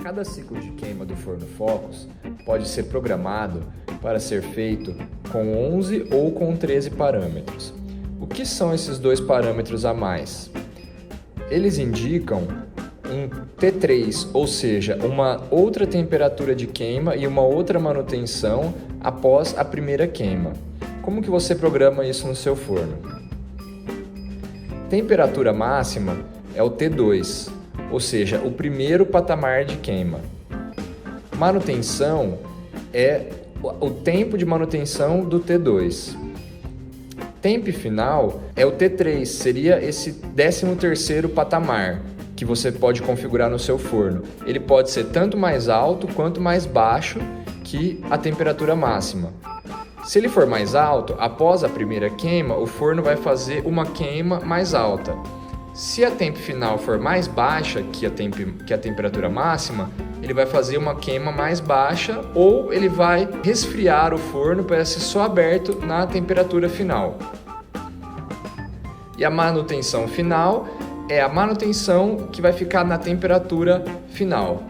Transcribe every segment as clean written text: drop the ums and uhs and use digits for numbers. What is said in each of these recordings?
Cada ciclo de queima do forno Focus pode ser programado para ser feito com 11 ou com 13 parâmetros. O que são esses dois parâmetros a mais? Eles indicam um T3, ou seja, uma outra temperatura de queima e uma outra manutenção após a primeira queima. Como que você programa isso no seu forno? Temperatura máxima é o T2, ou seja, o primeiro patamar de queima. Manutenção é o tempo de manutenção do T2. Tempo final é o T3, seria esse 13º patamar que você pode configurar no seu forno. Ele pode ser tanto mais alto quanto mais baixo que a temperatura máxima. Se ele for mais alto, após a primeira queima, o forno vai fazer uma queima mais alta. Se a tempo final for mais baixa que a temperatura máxima, ele vai fazer uma queima mais baixa ou ele vai resfriar o forno para ser só aberto na temperatura final. E a manutenção final é a manutenção que vai ficar na temperatura final.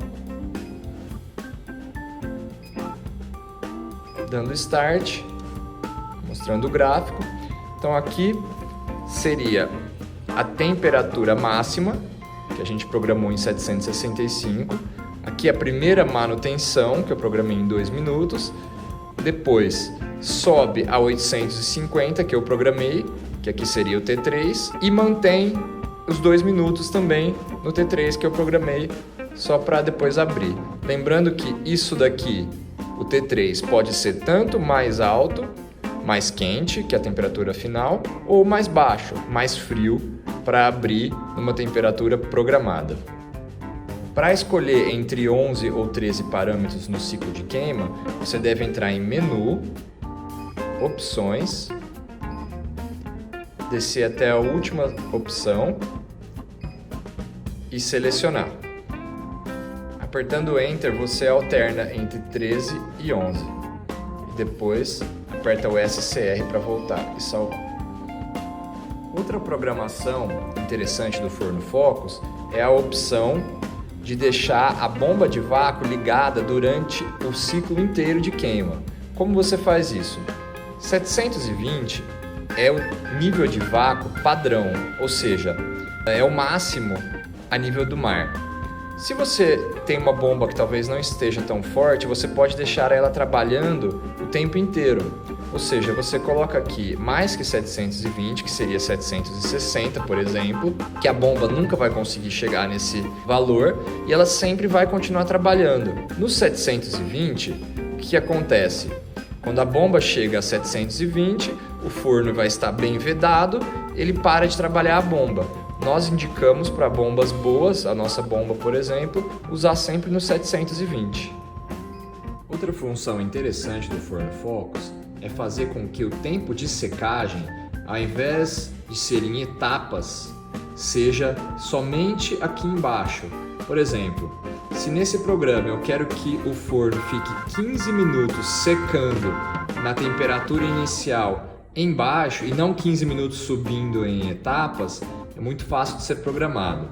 Dando Start, mostrando o gráfico. Então aqui seria a temperatura máxima, que a gente programou em 765. Aqui a primeira manutenção, que eu programei em 2 minutos. Depois sobe a 850, que eu programei, que aqui seria o T3. E mantém os 2 minutos também no T3, que eu programei, só para depois abrir. Lembrando que isso daqui, o T3, pode ser tanto mais alto, mais quente, que é a temperatura final, ou mais baixo, mais frio, para abrir numa temperatura programada. Para escolher entre 11 ou 13 parâmetros no ciclo de queima, você deve entrar em Menu, Opções, descer até a última opção e selecionar. Apertando Enter, você alterna entre 13 e 11. E depois aperta o SCR para voltar e salvar. Outra programação interessante do forno Focus é a opção de deixar a bomba de vácuo ligada durante o ciclo inteiro de queima. Como você faz isso? 720 é o nível de vácuo padrão, ou seja, é o máximo a nível do mar. Se você tem uma bomba que talvez não esteja tão forte, você pode deixar ela trabalhando o tempo inteiro. Ou seja, você coloca aqui mais que 720, que seria 760, por exemplo, que a bomba nunca vai conseguir chegar nesse valor e ela sempre vai continuar trabalhando. No 720, o que acontece? Quando a bomba chega a 720, o forno vai estar bem vedado, ele para de trabalhar a bomba. Nós indicamos para bombas boas, a nossa bomba, por exemplo, usar sempre no 720. Outra função interessante do forno Focus é fazer com que o tempo de secagem, ao invés de ser em etapas, seja somente aqui embaixo. Por exemplo, se nesse programa eu quero que o forno fique 15 minutos secando na temperatura inicial embaixo e não 15 minutos subindo em etapas, é muito fácil de ser programado.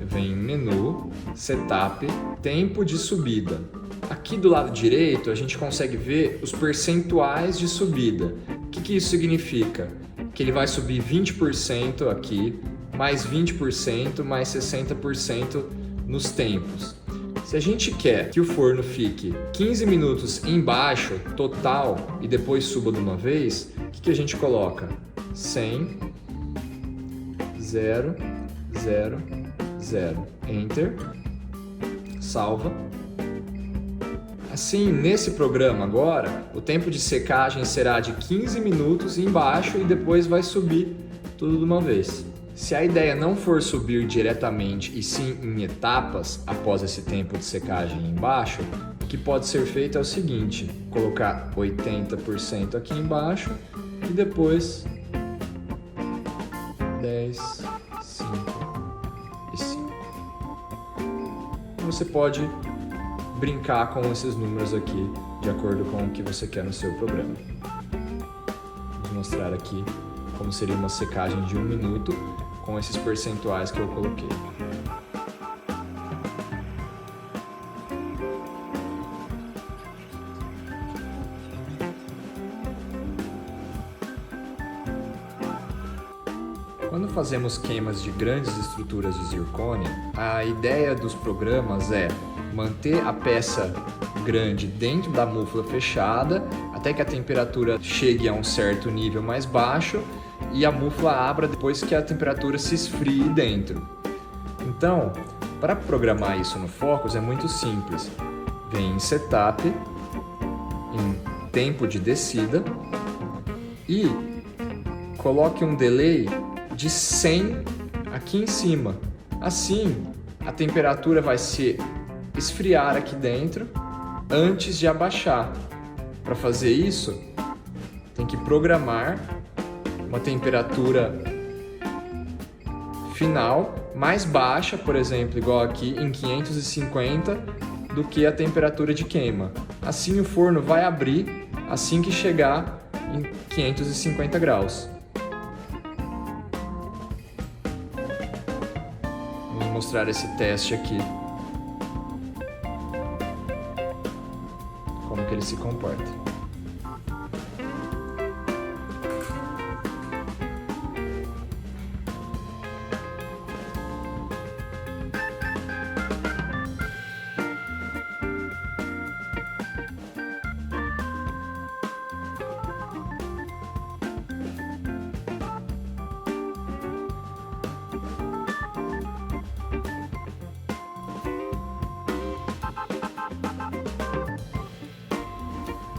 Eu venho em Menu, Setup, Tempo de subida. Aqui do lado direito a gente consegue ver os percentuais de subida. O que isso significa? Que ele vai subir 20% aqui, mais 20%, mais 60% nos tempos. Se a gente quer que o forno fique 15 minutos embaixo, total, e depois suba de uma vez, o que a gente coloca? 100, 0, 0, 0. Enter. Salva. Assim, nesse programa agora, o tempo de secagem será de 15 minutos embaixo e depois vai subir tudo de uma vez. Se a ideia não for subir diretamente e sim em etapas após esse tempo de secagem embaixo, o que pode ser feito é o seguinte: colocar 80% aqui embaixo e depois 10, 5 e 5. Você pode brincar com esses números aqui de acordo com o que você quer no seu programa. Vou mostrar aqui como seria uma secagem de 1 minuto com esses percentuais que eu coloquei. Quando fazemos queimas de grandes estruturas de zircônio, a ideia dos programas é manter a peça grande dentro da mufla fechada até que a temperatura chegue a um certo nível mais baixo e a mufla abra depois que a temperatura se esfrie dentro. Então, para programar isso no Focus é muito simples. Vem em Setup, em Tempo de Descida e coloque um delay de 100 aqui em cima. Assim, a temperatura vai se esfriar aqui dentro antes de abaixar. Para fazer isso, tem que programar uma temperatura final mais baixa, por exemplo, igual aqui em 550, do que a temperatura de queima. Assim o forno vai abrir assim que chegar em 550 graus. Vou mostrar esse teste aqui. Como que ele se comporta.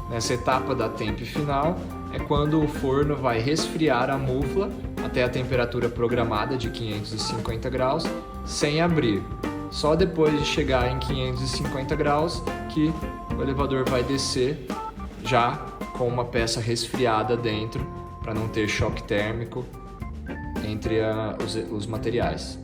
Nessa etapa da temp final é quando o forno vai resfriar a mufla até a temperatura programada de 550 graus sem abrir. Só depois de chegar em 550 graus que o elevador vai descer já com uma peça resfriada dentro para não ter choque térmico entre os materiais.